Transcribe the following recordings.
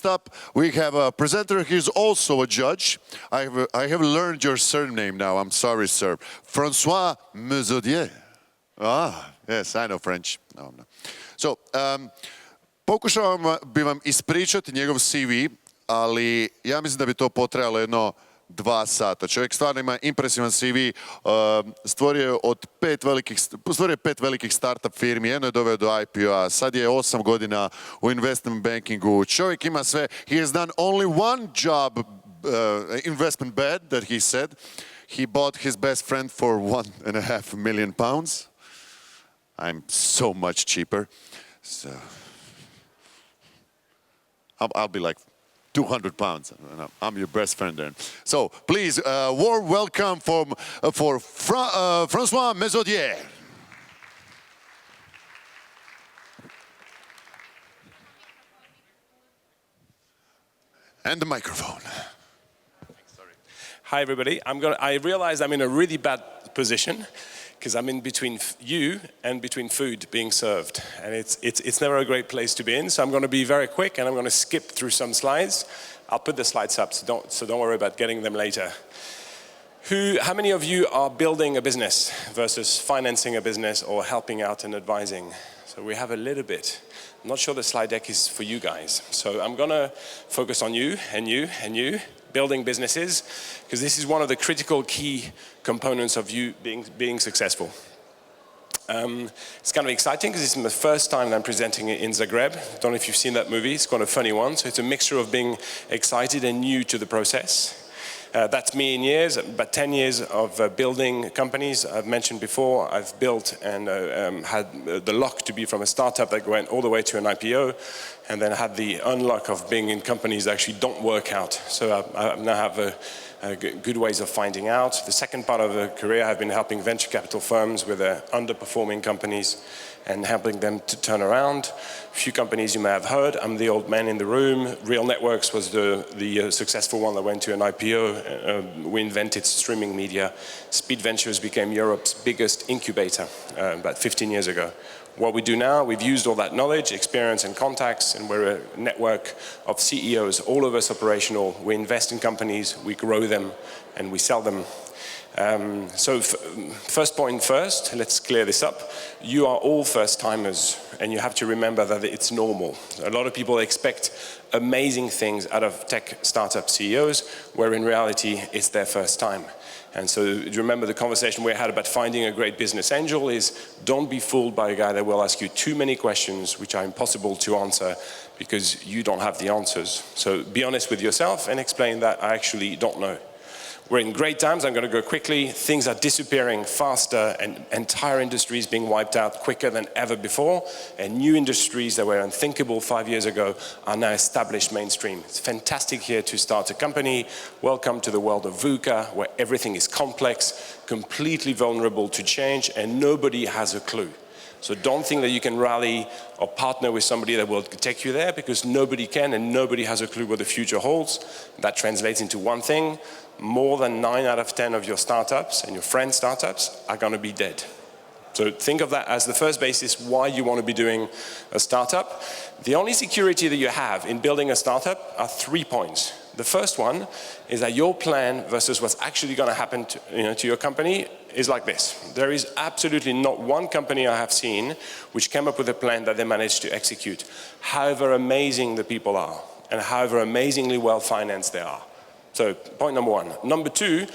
Next up, we have a presenter. He's also a judge. I have learned your surname now. I'm sorry, sir. Francois Mazoudier. Ah, yes, I know French. No. So, pokušavam bi vam ispričati njegov CV, ali ja mislim da bi to potrajalo jedno 2 sata. Čovjek stvarno ima impresivan CV, stvorio je 5 velikih startup firmi, jedno je doveo do IPO-a, sad je 8 godina u investment bankingu. Čovjek ima sve. He has done only one job, investment bad, that he said. He bought his best friend for £1.5 million. I'm so much cheaper. So I'll be like £200. I'm your best friend then. So please, warm welcome for Francois Mazoudier. And the microphone. Sorry. Hi everybody. I realize I'm in a really bad position because I'm in between you and between food being served. And it's never a great place to be in, so I'm going to be very quick and I'm going to skip through some slides. I'll put the slides up, so don't worry about getting them later. How many of you are building a business versus financing a business or helping out and advising? So we have a little bit. I'm not sure the slide deck is for you guys. So I'm going to focus on you and you and you. Building businesses, because this is one of the critical key components of you being successful. It's kind of exciting because it's my first time that I'm presenting it in Zagreb. I don't know if you've seen that movie, it's quite a funny one. So it's a mixture of being excited and new to the process. That's me in years, about 10 years of building companies. I've mentioned before, I've built and had the luck to be from a startup that went all the way to an IPO, and then had the unluck of being in companies that actually don't work out. So I now have good ways of finding out. The second part of the career, I've been helping venture capital firms with underperforming companies and helping them to turn around. A few companies you may have heard. I'm the old man in the room. Real Networks was the successful one that went to an IPO. We invented streaming media. Speed Ventures became Europe's biggest incubator about 15 years ago. What we do now, we've used all that knowledge, experience and contacts, and we're a network of CEOs, all of us operational. We invest in companies, we grow them, and we sell them. So first point first, let's clear this up. You are all first timers, and you have to remember that it's normal. A lot of people expect amazing things out of tech startup CEOs, where in reality it's their first time. And so you remember the conversation we had about finding a great business angel is don't be fooled by a guy that will ask you too many questions which are impossible to answer because you don't have the answers. So be honest with yourself and explain that I actually don't know. We're in great times, I'm going to go quickly. Things are disappearing faster and entire industries being wiped out quicker than ever before. And new industries that were unthinkable 5 years ago are now established mainstream. It's fantastic here to start a company. Welcome to the world of VUCA, where everything is complex, completely vulnerable to change, and nobody has a clue. So don't think that you can rally or partner with somebody that will take you there, because nobody can and nobody has a clue what the future holds. That translates into one thing. More than 9 out of 10 of your startups and your friends' startups are going to be dead. So think of that as the first basis why you want to be doing a startup. The only security that you have in building a startup are 3 points. The first one is that your plan versus what's actually going to happen to your company is like this. There is absolutely not one company I have seen which came up with a plan that they managed to execute, however amazing the people are and however amazingly well financed they are. So point number one. Number two,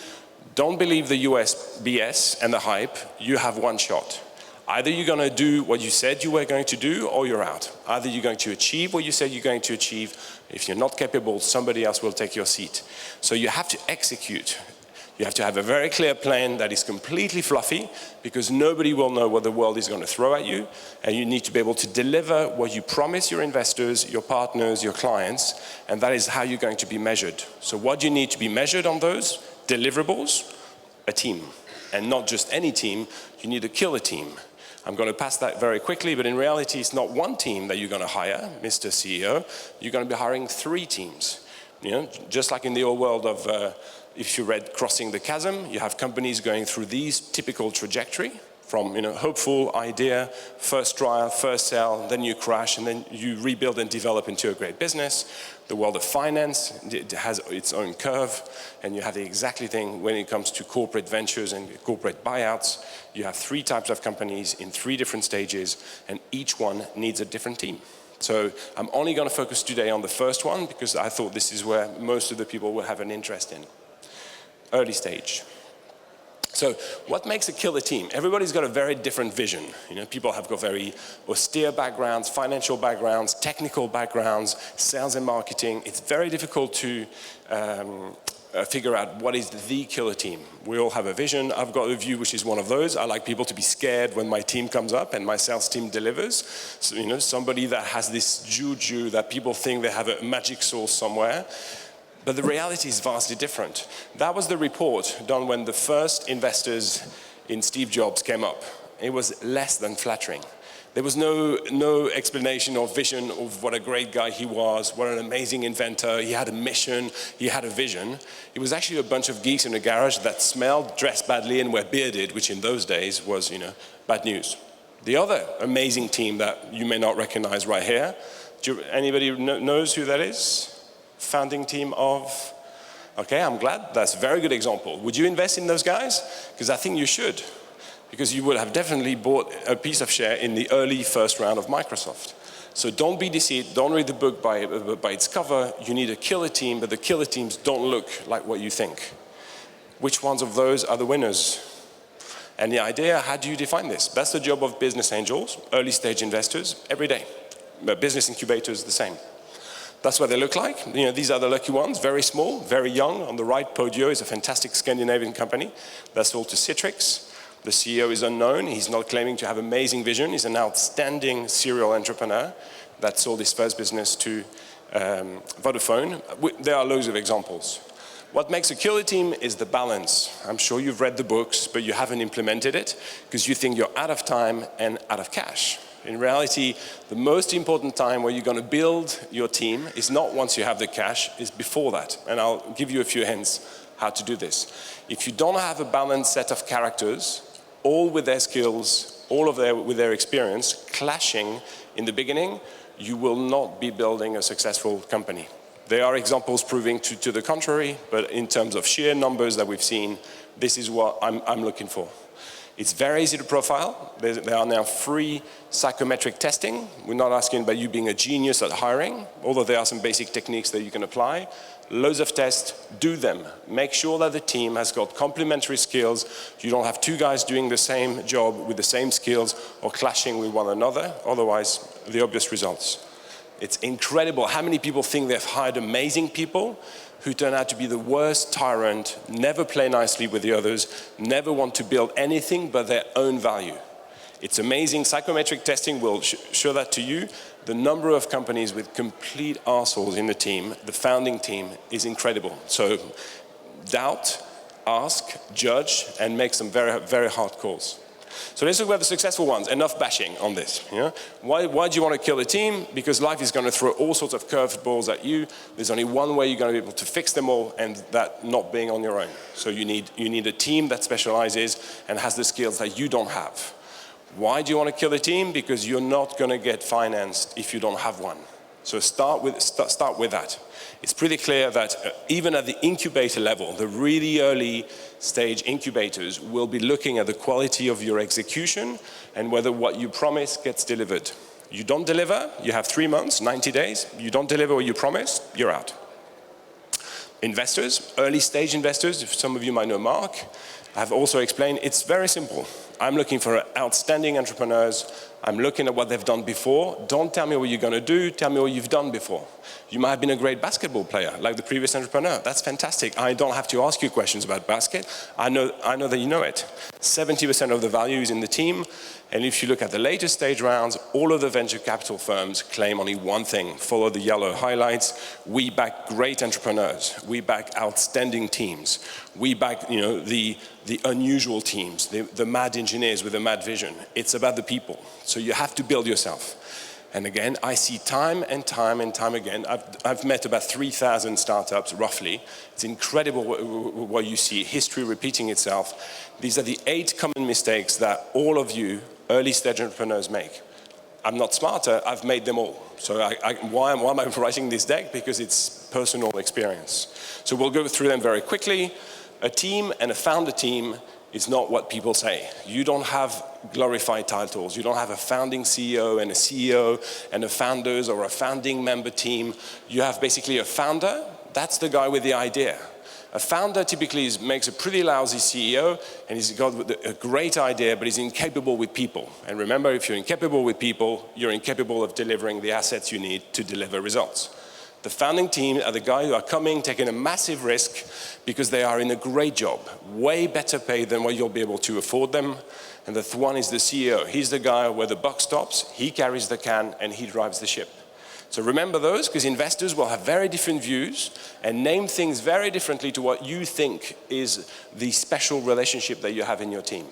don't believe the US BS and the hype. You have one shot. Either you're going to do what you said you were going to do, or you're out. Either you're going to achieve what you said you're going to achieve. If you're not capable, somebody else will take your seat. So you have to execute. You have to have a very clear plan that is completely fluffy, because nobody will know what the world is going to throw at you, and you need to be able to deliver what you promise your investors, your partners, your clients, and that is how you're going to be measured. So what do you need to be measured on those deliverables? A team, and not just any team. You need to kill a team. I'm going to pass that very quickly, but in reality, it's not one team that you're going to hire, Mr. CEO. You're going to be hiring 3 teams. You know, just like in the old world of, if you read Crossing the Chasm, you have companies going through these typical trajectory. From hopeful idea, first trial, first sale, then you crash, and then you rebuild and develop into a great business. The world of finance has its own curve, and you have the exact thing when it comes to corporate ventures and corporate buyouts. You have 3 types of companies in 3 different stages, and each one needs a different team. So I'm only going to focus today on the first one because I thought this is where most of the people will have an interest in. Early stage. So what makes a killer team? Everybody's got a very different vision. People have got very austere backgrounds, financial backgrounds, technical backgrounds, sales and marketing. It's very difficult to figure out what is the killer team. We all have a vision. I've got a view which is one of those. I like people to be scared when my team comes up and my sales team delivers. So, somebody that has this juju that people think they have a magic sauce somewhere. But the reality is vastly different. That was the report done when the first investors in Steve Jobs came up. It was less than flattering. There was no explanation or vision of what a great guy he was, what an amazing inventor. He had a mission, he had a vision. It was actually a bunch of geeks in a garage that smelled, dressed badly, and were bearded, which in those days was, bad news. The other amazing team that you may not recognize right here, anybody knows who that is? Founding team of, okay, I'm glad, that's a very good example. Would you invest in those guys? Because I think you should, because you would have definitely bought a piece of share in the early first round of Microsoft. So don't be deceived, don't read the book by its cover. You need a killer team, but the killer teams don't look like what you think. Which ones of those are the winners? And the idea, how do you define this? That's the job of business angels, early stage investors, every day. But business incubators, the same. That's what they look like. These are the lucky ones, very small, very young. On the right, Podio is a fantastic Scandinavian company that's sold to Citrix. The CEO is unknown. He's not claiming to have amazing vision. He's an outstanding serial entrepreneur that sold his first business to Vodafone. There are loads of examples. What makes a killer team is the balance. I'm sure you've read the books, but you haven't implemented it because you think you're out of time and out of cash. In reality, the most important time where you're going to build your team is not once you have the cash, it's before that. And I'll give you a few hints how to do this. If you don't have a balanced set of characters, all with their skills, with their experience, clashing in the beginning, you will not be building a successful company. There are examples proving to the contrary, but in terms of sheer numbers that we've seen, this is what I'm looking for. It's very easy to profile. There are now free psychometric testing. We're not asking about you being a genius at hiring, although there are some basic techniques that you can apply. Loads of tests, do them. Make sure that the team has got complementary skills. You don't have 2 guys doing the same job with the same skills or clashing with one another, otherwise the obvious results. It's incredible how many people think they've hired amazing people who turn out to be the worst tyrant, never play nicely with the others, never want to build anything but their own value. It's amazing. Psychometric testing will show that to you. The number of companies with complete arseholes in the team, the founding team, is incredible. So doubt, ask, judge, and make some very, very hard calls. So let's look at the successful ones. Enough bashing on this. Why do you want to kill a team? Because life is going to throw all sorts of curved balls at you. There's only one way you're going to be able to fix them all, and that not being on your own. So you need a team that specializes and has the skills that you don't have. Why do you want to kill a team? Because you're not going to get financed if you don't have one. So start with that. It's pretty clear that even at the incubator level, the really early stage incubators will be looking at the quality of your execution and whether what you promise gets delivered. You don't deliver, you have 3 months, 90 days. You don't deliver what you promised, you're out. Investors, early stage investors, if some of you might know Mark, I've also explained it's very simple. I'm looking for outstanding entrepreneurs. I'm looking at what they've done before. Don't tell me what you're going to do. Tell me what you've done before. You might have been a great basketball player, like the previous entrepreneur. That's fantastic. I don't have to ask you questions about basket. I know that you know it. 70% of the value is in the team. And if you look at the later stage rounds, all of the venture capital firms claim only one thing. Follow the yellow highlights. We back great entrepreneurs. We back outstanding teams. We back, the unusual teams, the mad engineers with a mad vision. It's about the people. So you have to build yourself. And again, I see time and time and time again, I've met about 3,000 startups, roughly. It's incredible what you see, history repeating itself. These are the 8 common mistakes that all of you early stage entrepreneurs make. I'm not smarter, I've made them all. So why am I writing this deck? Because it's personal experience. So we'll go through them very quickly. A team and a founder team is not what people say. You don't have glorified titles. You don't have a founding CEO and a CEO and a founders or a founding member team. You have basically a founder. That's the guy with the idea. A founder typically makes a pretty lousy CEO, and he's got a great idea, but he's incapable with people. And remember, if you're incapable with people, you're incapable of delivering the assets you need to deliver results. The founding team are the guys who are coming, taking a massive risk because they are in a great job, way better paid than what you'll be able to afford them. And the one is the CEO. He's the guy where the buck stops, he carries the can, and he drives the ship. So remember those, because investors will have very different views and name things very differently to what you think is the special relationship that you have in your team.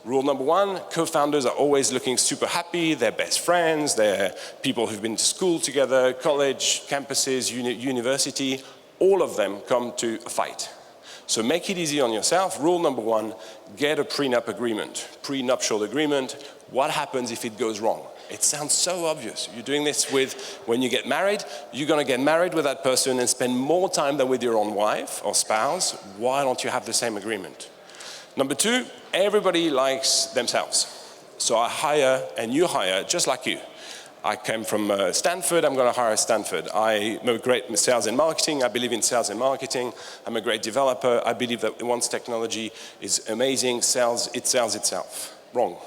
Rule number 1, co-founders are always looking super happy, they're best friends, they're people who've been to school together, college, campuses, university, all of them come to a fight. So make it easy on yourself. Rule number 1, get a prenup agreement, prenuptial agreement. What happens if it goes wrong? It sounds so obvious. You're doing this with, when you get married, you're going to get married with that person and spend more time than with your own wife or spouse. Why don't you have the same agreement? Number 2, everybody likes themselves. So I hire and you hire just like you. I came from Stanford, I'm going to hire Stanford. I'm a great sales and marketing, I believe in sales and marketing. I'm a great developer, I believe that once technology is amazing, it sells itself. Wrong.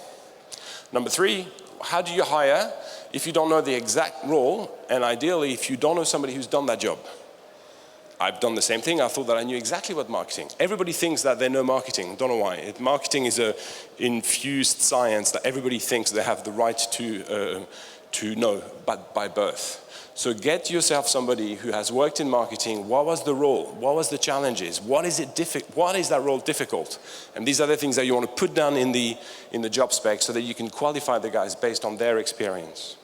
Number 3, how do you hire if you don't know the exact role, and ideally if you don't know somebody who's done that job? I've done the same thing. I thought that I knew exactly what marketing. Everybody thinks that they know marketing. Don't know why. Marketing is an infused science that everybody thinks they have the right to know, but by birth. So get yourself somebody who has worked in marketing. What was the role? What was the challenges? What is that role difficult? And these are the things that you want to put down in the job spec so that you can qualify the guys based on their experience.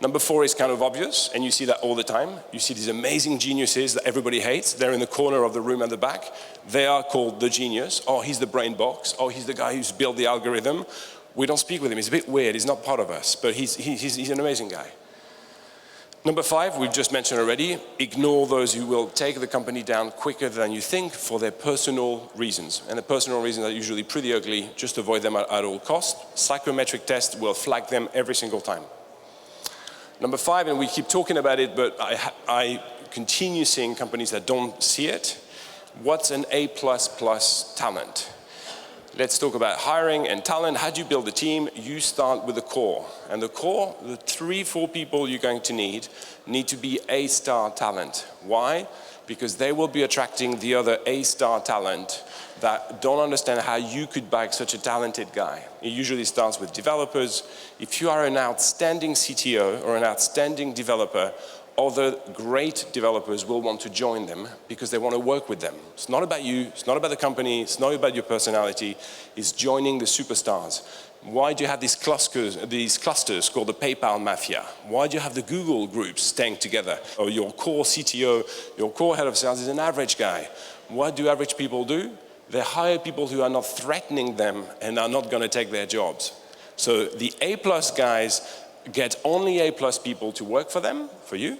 Number 4 is kind of obvious, and you see that all the time. You see these amazing geniuses that everybody hates. They're in the corner of the room at the back. They are called the genius. Oh, he's the brain box. Oh, he's the guy who's built the algorithm. We don't speak with him. He's a bit weird. He's not part of us, but he's an amazing guy. Number 5, we've just mentioned already, ignore those who will take the company down quicker than you think for their personal reasons. And the personal reasons are usually pretty ugly. Just avoid them at all costs. Psychometric tests will flag them every single time. Number 5, and we keep talking about it, but I continue seeing companies that don't see it. What's an A++ talent? Let's talk about hiring and talent. How do you build a team? You start with the core. And the core, the 3-4 people you're going to need to be A-star talent. Why? Because they will be attracting the other A-star talent that don't understand how you could back such a talented guy. It usually starts with developers. If you are an outstanding CTO or an outstanding developer, other great developers will want to join them because they want to work with them. It's not about you, it's not about the company, it's not about your personality, it's joining the superstars. Why do you have these clusters called the PayPal Mafia? Why do you have the Google groups staying together? Or your core CTO, your core head of sales is an average guy. What do average people do? They hire people who are not threatening them and are not going to take their jobs. So the A+ guys get only A+ people to work for them, for you.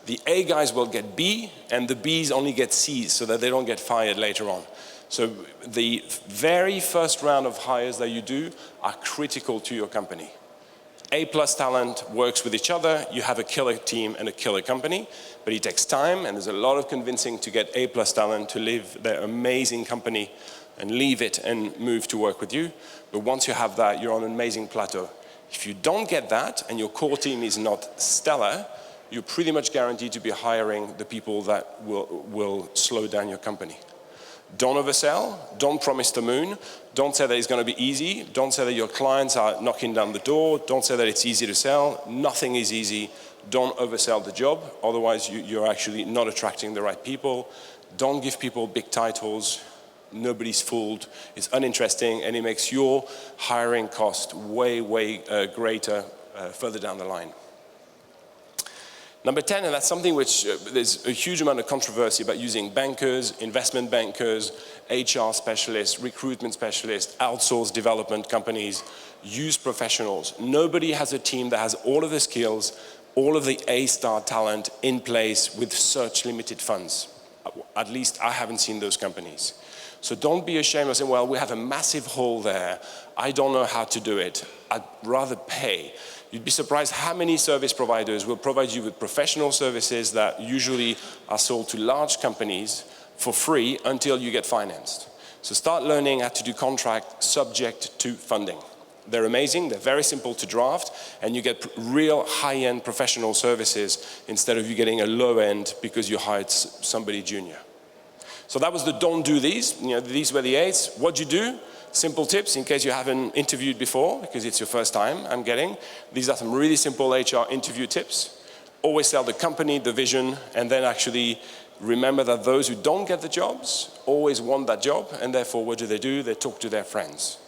The A guys will get B, and the Bs only get Cs so that they don't get fired later on. So the very first round of hires that you do are critical to your company. A+ talent works with each other, you have a killer team and a killer company, but it takes time and there's a lot of convincing to get A+ talent to leave their amazing company and leave it and move to work with you. But once you have that, you're on an amazing plateau. If you don't get that and your core team is not stellar, you're pretty much guaranteed to be hiring the people that will slow down your company. Don't oversell, don't promise the moon, don't say that it's going to be easy, don't say that your clients are knocking down the door, don't say that it's easy to sell, nothing is easy, don't oversell the job, otherwise you're actually not attracting the right people. Don't give people big titles, nobody's fooled, it's uninteresting and it makes your hiring cost way greater further down the line. Number 10, and that's something which there's a huge amount of controversy about using bankers, investment bankers, HR specialists, recruitment specialists, outsourced development companies, use professionals. Nobody has a team that has all of the skills, all of the A-star talent in place with such limited funds. At least I haven't seen those companies. So don't be ashamed of saying, well, we have a massive hole there. I don't know how to do it. I'd rather pay. You'd be surprised how many service providers will provide you with professional services that usually are sold to large companies for free until you get financed. So start learning how to do contract subject to funding. They're amazing, they're very simple to draft, and you get real high-end professional services instead of you getting a low-end because you hired somebody junior. So that was the don't do these. These were the 8s. What'd you do? Simple tips in case you haven't interviewed before, because it's your first time, I'm getting. These are some really simple HR interview tips. Always sell the company, the vision, and then actually remember that those who don't get the jobs always want that job, and therefore what do? They talk to their friends.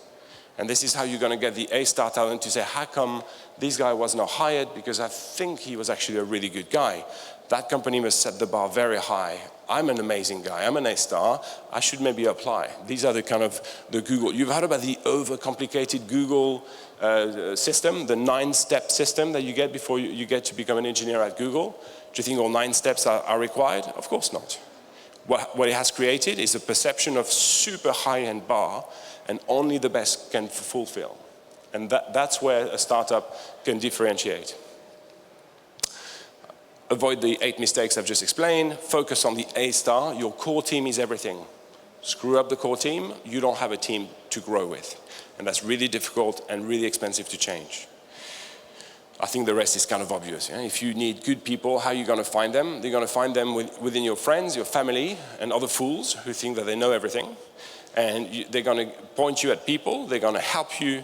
And this is how you're going to get the A-star talent to say, how come this guy was not hired? Because I think he was actually a really good guy. That company must set the bar very high. I'm an amazing guy, I'm an A-star, I should maybe apply. These are the kind of the Google. You've heard about the overcomplicated Google system, the 9-step system that you get before you get to become an engineer at Google. Do you think all 9 steps are required? Of course not. What it has created is a perception of super high-end bar, and only the best can fulfill. And that's where a startup can differentiate. Avoid the 8 mistakes I've just explained. Focus on the A-star. Your core team is everything. Screw up the core team, you don't have a team to grow with. And that's really difficult and really expensive to change. I think the rest is kind of obvious. Yeah? If you need good people, how are you going to find them? You're going to find them within your friends, your family, and other fools who think that they know everything. And they're going to point you at people. They're going to help you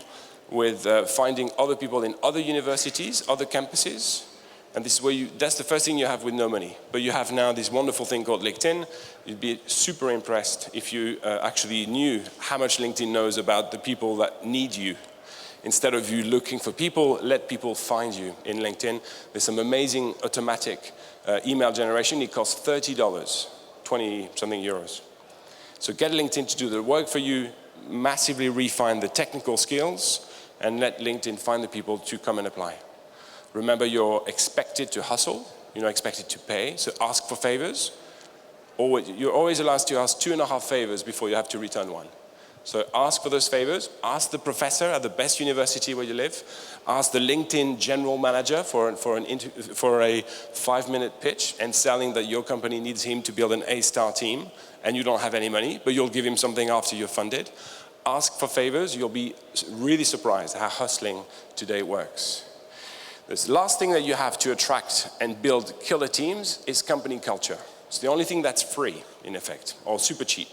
with finding other people in other universities, other campuses. And this is where that's the first thing you have with no money. But you have now this wonderful thing called LinkedIn. You'd be super impressed if you actually knew how much LinkedIn knows about the people that need you. Instead of you looking for people, let people find you in LinkedIn. There's some amazing automatic email generation. It costs $30, 20-something euros. So get LinkedIn to do the work for you, massively refine the technical skills, and let LinkedIn find the people to come and apply. Remember, you're expected to hustle, you're not expected to pay, so ask for favors. You're always allowed to ask 2.5 favors before you have to return one. So ask for those favors, ask the professor at the best university where you live, ask the LinkedIn general manager for a 5-minute pitch and selling that your company needs him to build an A-star team and you don't have any money, but you'll give him something after you're funded. Ask for favors, you'll be really surprised how hustling today works. The last thing that you have to attract and build killer teams is company culture. It's the only thing that's free, in effect, or super cheap.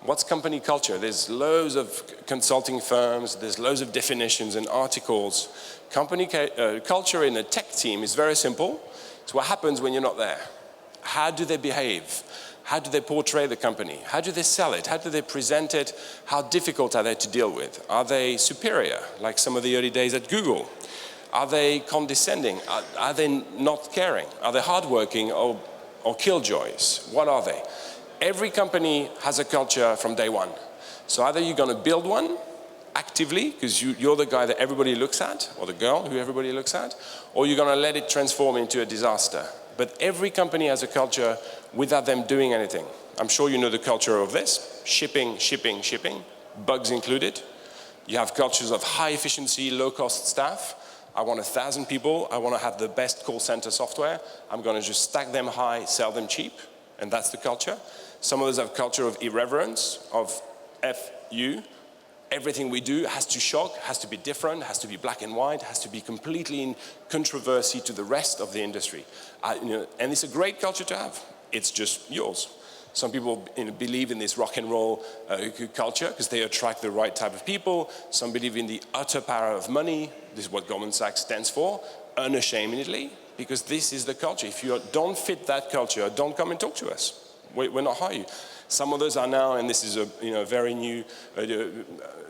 What's company culture? There's loads of consulting firms, there's loads of definitions and articles. Company culture in a tech team is very simple. It's what happens when you're not there. How do they behave? How do they portray the company? How do they sell it? How do they present it? How difficult are they to deal with? Are they superior, like some of the early days at Google? Are they condescending? Are they not caring? Are they hardworking or killjoys? What are they? Every company has a culture from day one. So either you're going to build one actively, because you're the guy that everybody looks at, or the girl who everybody looks at, or you're going to let it transform into a disaster. But every company has a culture without them doing anything. I'm sure you know the culture of this. Shipping, bugs included. You have cultures of high efficiency, low cost staff. I want 1,000 people, I want to have the best call center software, I'm going to just stack them high, sell them cheap, and that's the culture. Some of us have culture of irreverence, of FU. Everything we do has to shock, has to be different, has to be black and white, has to be completely in controversy to the rest of the industry. And it's a great culture to have, it's just yours. Some people believe in this rock and roll culture because they attract the right type of people. Some believe in the utter power of money. This is what Goldman Sachs stands for, unashamedly, because this is the culture. If you don't fit that culture, don't come and talk to us. We're not hire you. Some others are now, and this is a very new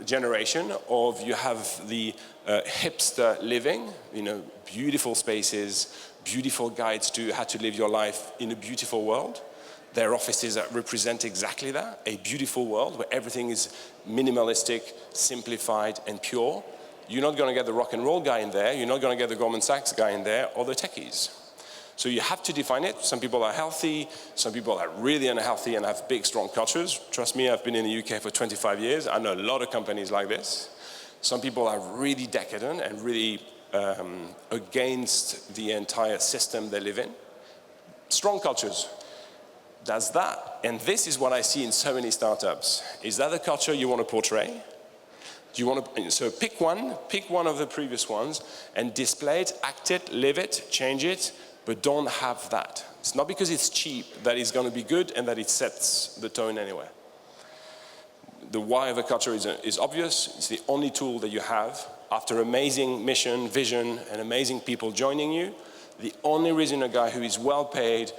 generation of, you have the hipster living, beautiful spaces, beautiful guides to how to live your life in a beautiful world. There are offices that represent exactly that, a beautiful world where everything is minimalistic, simplified, and pure. You're not going to get the rock and roll guy in there, you're not going to get the Goldman Sachs guy in there, or the techies. So you have to define it. Some people are healthy, some people are really unhealthy and have big, strong cultures. Trust me, I've been in the UK for 25 years. I know a lot of companies like this. Some people are really decadent and really against the entire system they live in. Strong cultures. That's that. And this is what I see in so many startups. Is that the culture you want to portray? Do you want to, so pick one of the previous ones and display it, act it, live it, change it, but don't have that. It's not because it's cheap that it's going to be good and that it sets the tone anywhere. The why of a culture is obvious. It's the only tool that you have. After amazing mission, vision, and amazing people joining you, the only reason a guy who is well paid,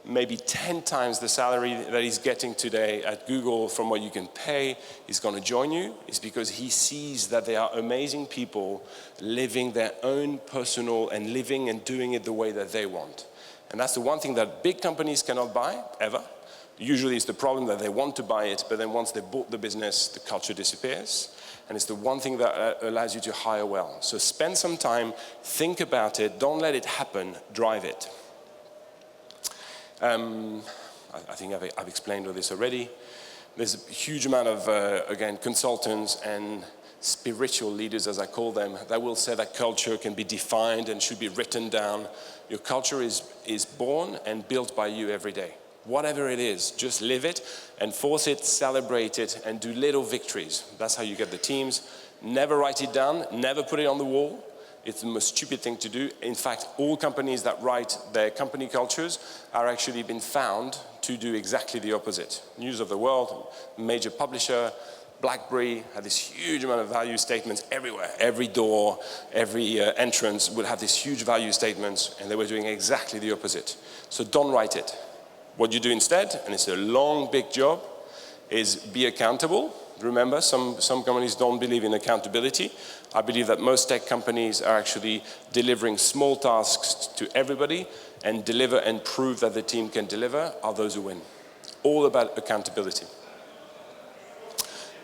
maybe 10 times the salary that he's getting today at Google from what you can pay, is going to join you, is because he sees that they are amazing people living their own personal and living and doing it the way that they want. And that's the one thing that big companies cannot buy, ever. Usually it's the problem that they want to buy it, but then once they bought the business, the culture disappears. And it's the one thing that allows you to hire well. So spend some time, think about it, don't let it happen, drive it. I think I've explained all this already. There's a huge amount of, again, consultants and spiritual leaders, as I call them, that will say that culture can be defined and should be written down. Your culture is born and built by you every day. Whatever it is, just live it, enforce it, celebrate it, and do little victories. That's how you get the teams. Never write it down, never put it on the wall. It's the most stupid thing to do. In fact, all companies that write their company cultures are actually been found to do exactly the opposite. News of the World, major publisher, BlackBerry had this huge amount of value statements everywhere. Every door, every entrance would have these huge value statements, and they were doing exactly the opposite. So don't write it. What you do instead, and it's a long, big job, is be accountable. Remember, some companies don't believe in accountability. I believe that most tech companies are actually delivering small tasks to everybody, and deliver and prove that the team can deliver are those who win. All about accountability.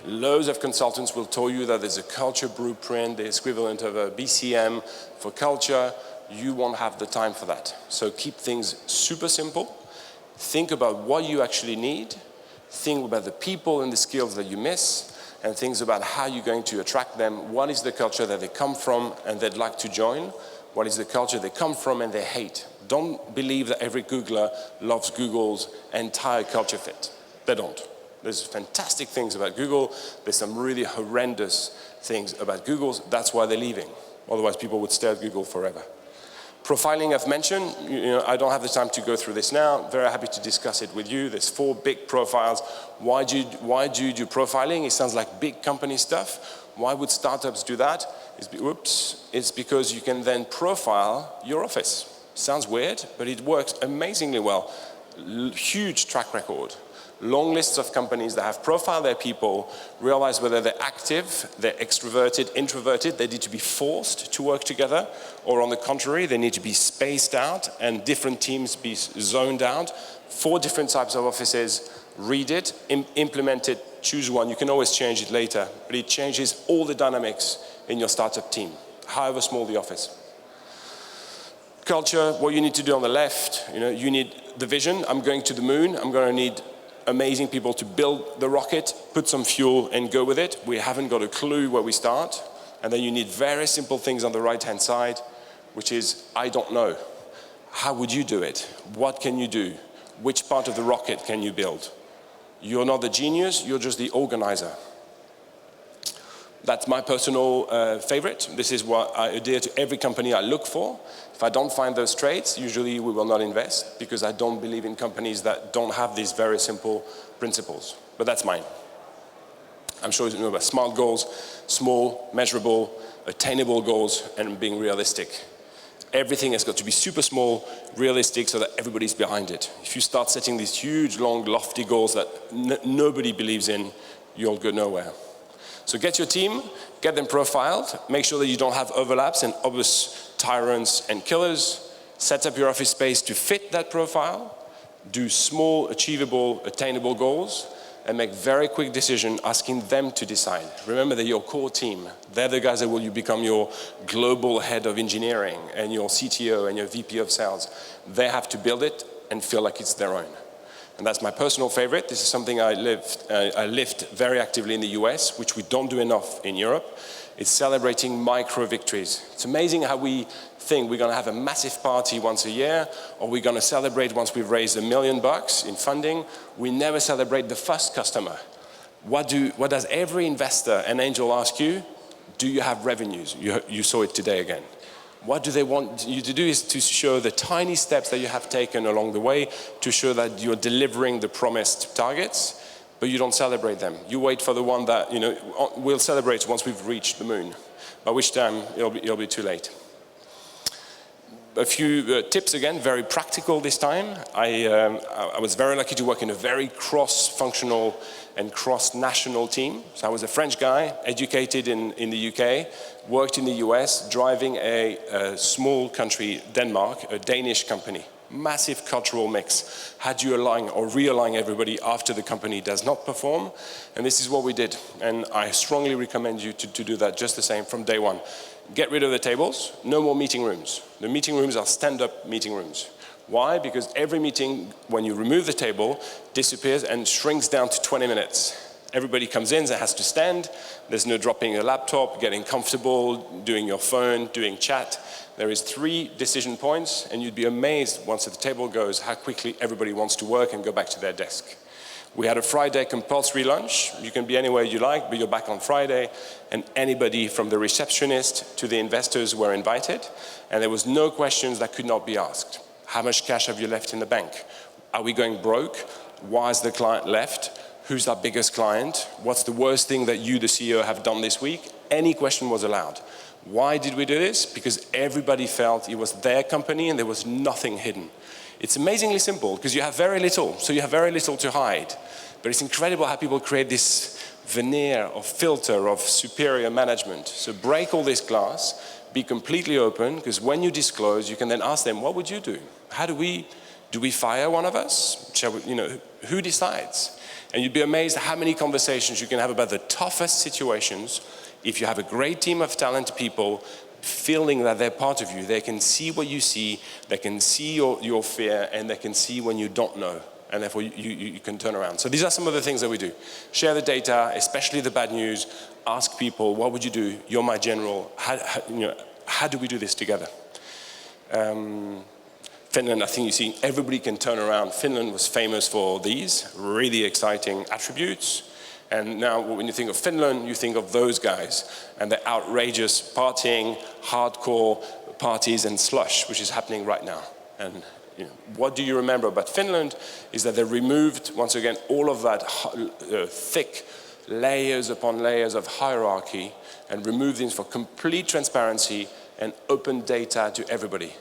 Loads of consultants will tell you that there's a culture blueprint, the equivalent of a BCM for culture. You won't have the time for that. So keep things super simple. Think about what you actually need. Think about the people and the skills that you miss, and think about how you're going to attract them. What is the culture that they come from and they'd like to join? What is the culture they come from and they hate? Don't believe that every Googler loves Google's entire culture fit. They don't. There's fantastic things about Google. There's some really horrendous things about Google's. That's why they're leaving. Otherwise, people would stay at Google forever. Profiling I've mentioned, I don't have the time to go through this now. Very happy to discuss it with you. There's 4 big profiles. Why do you do profiling? It sounds like big company stuff. Why would startups do that? It's because you can then profile your office. Sounds weird, but it works amazingly well. Huge track record. Long lists of companies that have profiled their people, realize whether they're active, they're extroverted, introverted, they need to be forced to work together, or on the contrary, they need to be spaced out and different teams be zoned out. 4 different types of offices, read it, implement it, choose one. You can always change it later, but it changes all the dynamics in your startup team, however small the office. Culture, what you need to do on the left, you need the vision. I'm going to the moon. I'm going to need amazing people to build the rocket, put some fuel and go with it. We haven't got a clue where we start. And then you need very simple things on the right-hand side, which is, I don't know. How would you do it? What can you do? Which part of the rocket can you build? You're not the genius, you're just the organizer. That's my personal favorite. This is what I adhere to every company I look for. If I don't find those traits, usually we will not invest, because I don't believe in companies that don't have these very simple principles. But that's mine. I'm sure you know about SMART goals: small, measurable, attainable goals, and being realistic. Everything has got to be super small, realistic, so that everybody's behind it. If you start setting these huge, long, lofty goals that nobody believes in, you'll go nowhere. So get your team, get them profiled, make sure that you don't have overlaps and obvious tyrants and killers, set up your office space to fit that profile, do small, achievable, attainable goals, and make very quick decisions asking them to decide. Remember, they're your core team. They're the guys that will you become your global head of engineering and your CTO and your VP of sales. They have to build it and feel like it's their own. And that's my personal favorite. This is something I lived very actively in the US, which we don't do enough in Europe. It's celebrating micro victories. It's amazing how we think we're going to have a massive party once a year, or we're going to celebrate once we've raised $1 million in funding. We never celebrate the first customer. What does every investor and angel ask you? Do you have revenues? You saw it today again. What do they want you to do is to show the tiny steps that you have taken along the way to show that you're delivering the promised targets, but you don't celebrate them. You wait for the one that, we'll celebrate once we've reached the moon, by which time it'll be too late. A few tips again, very practical this time. I was very lucky to work in a very cross-functional and cross-national team. So I was a French guy, educated in the UK, worked in the US, driving a small country, Denmark, a Danish company. Massive cultural mix. How do you align or realign everybody after the company does not perform? And this is what we did. And I strongly recommend you to do that just the same from day one. Get rid of the tables, no more meeting rooms. The meeting rooms are stand-up meeting rooms. Why? Because every meeting, when you remove the table, disappears and shrinks down to 20 minutes. Everybody comes in and has to stand. There's no dropping a laptop, getting comfortable, doing your phone, doing chat. There is 3 decision points, and you'd be amazed once the table goes how quickly everybody wants to work and go back to their desk. We had a Friday compulsory lunch. You can be anywhere you like, but you're back on Friday, and anybody from the receptionist to the investors were invited, and there was no questions that could not be asked. How much cash have you left in the bank? Are we going broke? Why has the client left? Who's our biggest client? What's the worst thing that you, the CEO, have done this week? Any question was allowed. Why did we do this? Because everybody felt it was their company and there was nothing hidden. It's amazingly simple because you have very little, so you have very little to hide. But it's incredible how people create this veneer of filter of superior management. So break all this glass, be completely open, because when you disclose, you can then ask them, what would you do? How do we fire one of us? Shall we, who decides? And you'd be amazed how many conversations you can have about the toughest situations. If you have a great team of talented people, feeling that they're part of you, they can see what you see, they can see your fear, and they can see when you don't know, and therefore you can turn around. So these are some of the things that we do. Share the data, especially the bad news. Ask people, what would you do? You're my general. How do we do this together? Finland, I think you see, everybody can turn around. Finland was famous for these really exciting attributes. And now when you think of Finland, you think of those guys and the outrageous partying, hardcore parties and slush, which is happening right now. And what do you remember about Finland is that they removed, once again, all of that thick layers upon layers of hierarchy and removed things for complete transparency and open data to everybody.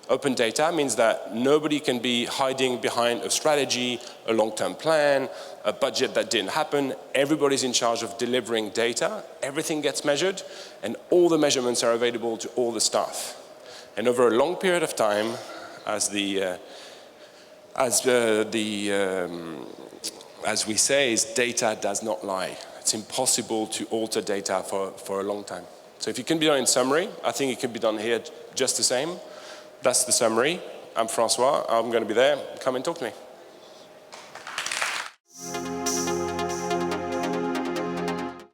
Open data means that nobody can be hiding behind a strategy, a long-term plan, a budget that didn't happen. Everybody's in charge of delivering data. Everything gets measured, and all the measurements are available to all the staff. And over a long period of time, as we say, is data does not lie. It's impossible to alter data for a long time. So if it can be done in summary, I think it can be done here just the same. That's the summary. I'm Francois. I'm going to be there. Come and talk to me.